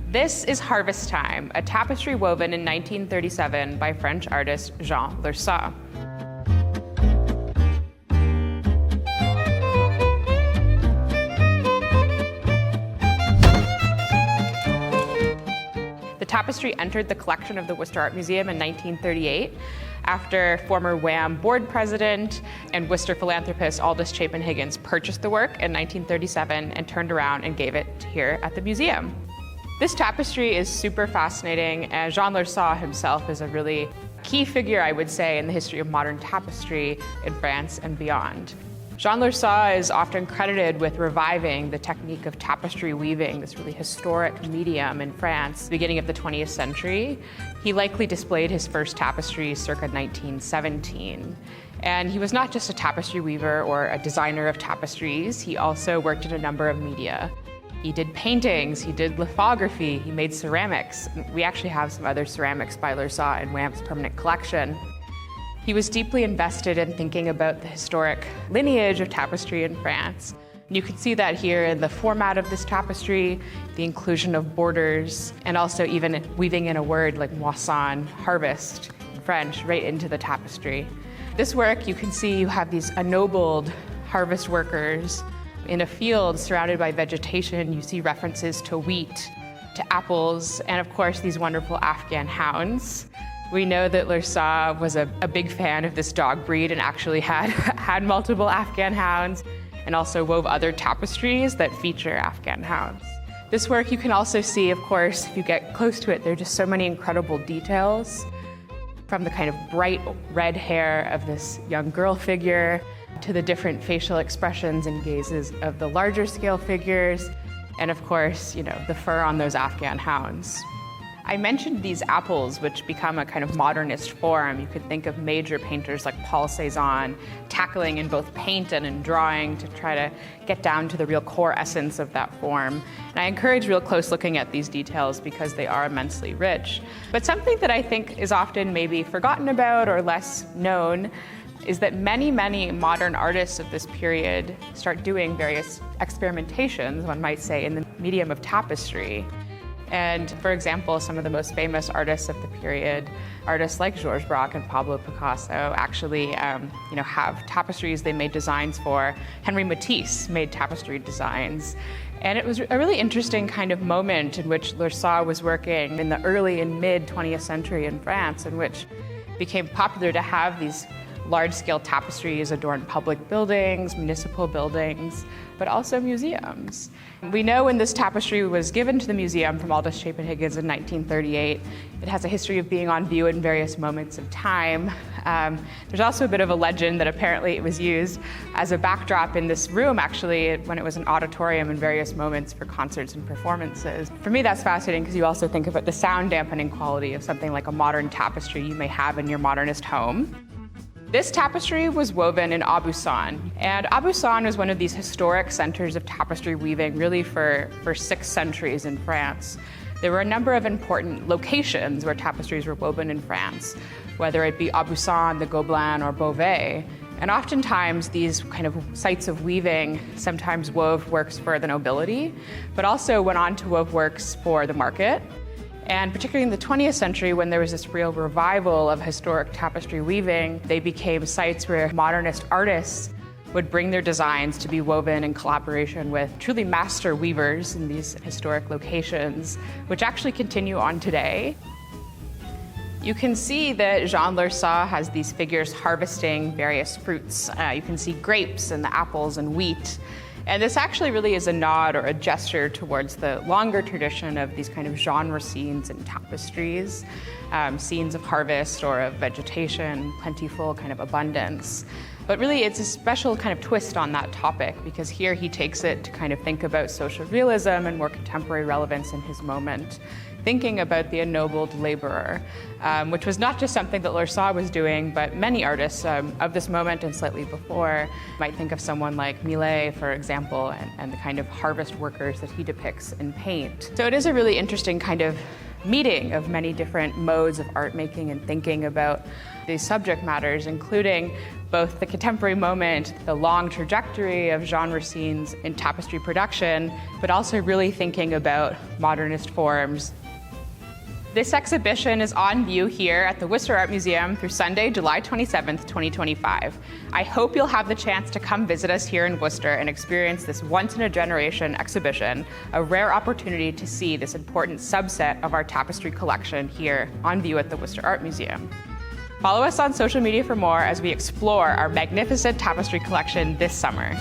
This is Harvest Time, a tapestry woven in 1937 by French artist Jean Lurçat. The tapestry entered the collection of the Worcester Art Museum in 1938 after former Wham board president and Worcester philanthropist Aldous Chapin Higgins purchased the work in 1937 and turned around and gave it here at the museum. This tapestry is super fascinating, and Jean Lurçat himself is a really key figure, I would say, in the history of modern tapestry in France and beyond. Jean Lurçat is often credited with reviving the technique of tapestry weaving, this really historic medium in France, beginning of the 20th century. He likely displayed his first tapestry circa 1917. And he was not just a tapestry weaver or a designer of tapestries, he also worked in a number of media. He did paintings, he did lithography, he made ceramics. We actually have some other ceramics by Lurçat in Wham's permanent collection. He was deeply invested in thinking about the historic lineage of tapestry in France. You can see that here in the format of this tapestry, the inclusion of borders, and also even weaving in a word like moisson, harvest, in French, right into the tapestry. This work, you can see you have these ennobled harvest workers in a field surrounded by vegetation. You see references to wheat, to apples, and of course these wonderful Afghan hounds. We know that Lurçat was a big fan of this dog breed and actually had multiple Afghan hounds, and also wove other tapestries that feature Afghan hounds. This work you can also see, of course, if you get close to it, there are just so many incredible details, from the kind of bright red hair of this young girl figure to the different facial expressions and gazes of the larger scale figures, and of course, the fur on those Afghan hounds. I mentioned these apples, which become a kind of modernist form. You could think of major painters like Paul Cézanne tackling in both paint and in drawing to try to get down to the real core essence of that form. And I encourage real close looking at these details because they are immensely rich. But something that I think is often maybe forgotten about or less known is that many, many modern artists of this period start doing various experimentations, one might say, in the medium of tapestry. And for example, some of the most famous artists of the period, artists like Georges Braque and Pablo Picasso, actually have tapestries they made designs for. Henri Matisse made tapestry designs. And it was a really interesting kind of moment in which Lurçat was working in the early and mid 20th century in France, in which it became popular to have these large-scale tapestries adorn public buildings, municipal buildings, but also museums. We know when this tapestry was given to the museum from Aldous Chapin Higgins in 1938, it has a history of being on view in various moments of time. There's also a bit of a legend that apparently it was used as a backdrop in this room, actually, when it was an auditorium in various moments for concerts and performances. For me, that's fascinating because you also think about the sound dampening quality of something like a modern tapestry you may have in your modernist home. This tapestry was woven in Aubusson, and Aubusson was one of these historic centers of tapestry weaving really for 6 centuries in France. There were a number of important locations where tapestries were woven in France, whether it be Aubusson, the Gobelins, or Beauvais. And oftentimes these kind of sites of weaving sometimes wove works for the nobility, but also went on to wove works for the market. And particularly in the 20th century, when there was this real revival of historic tapestry weaving, they became sites where modernist artists would bring their designs to be woven in collaboration with truly master weavers in these historic locations, which actually continue on today. You can see that Jean Lurçat has these figures harvesting various fruits. You can see grapes and the apples and wheat. And this actually really is a nod or a gesture towards the longer tradition of these kind of genre scenes in tapestries, scenes of harvest or of vegetation, plentiful kind of abundance. But really it's a special kind of twist on that topic because here he takes it to kind of think about social realism and more contemporary relevance in his moment, thinking about the ennobled laborer, which was not just something that Lurçat was doing, but many artists of this moment and slightly before might think of someone like Millet, for example, and the kind of harvest workers that he depicts in paint. So it is a really interesting kind of meeting of many different modes of art making and thinking about these subject matters, including both the contemporary moment, the long trajectory of Jean Racine's in tapestry production, but also really thinking about modernist forms. This exhibition is on view here at the Worcester Art Museum through Sunday, July 27th, 2025. I hope you'll have the chance to come visit us here in Worcester and experience this once-in-a-generation exhibition, a rare opportunity to see this important subset of our tapestry collection here on view at the Worcester Art Museum. Follow us on social media for more as we explore our magnificent tapestry collection this summer.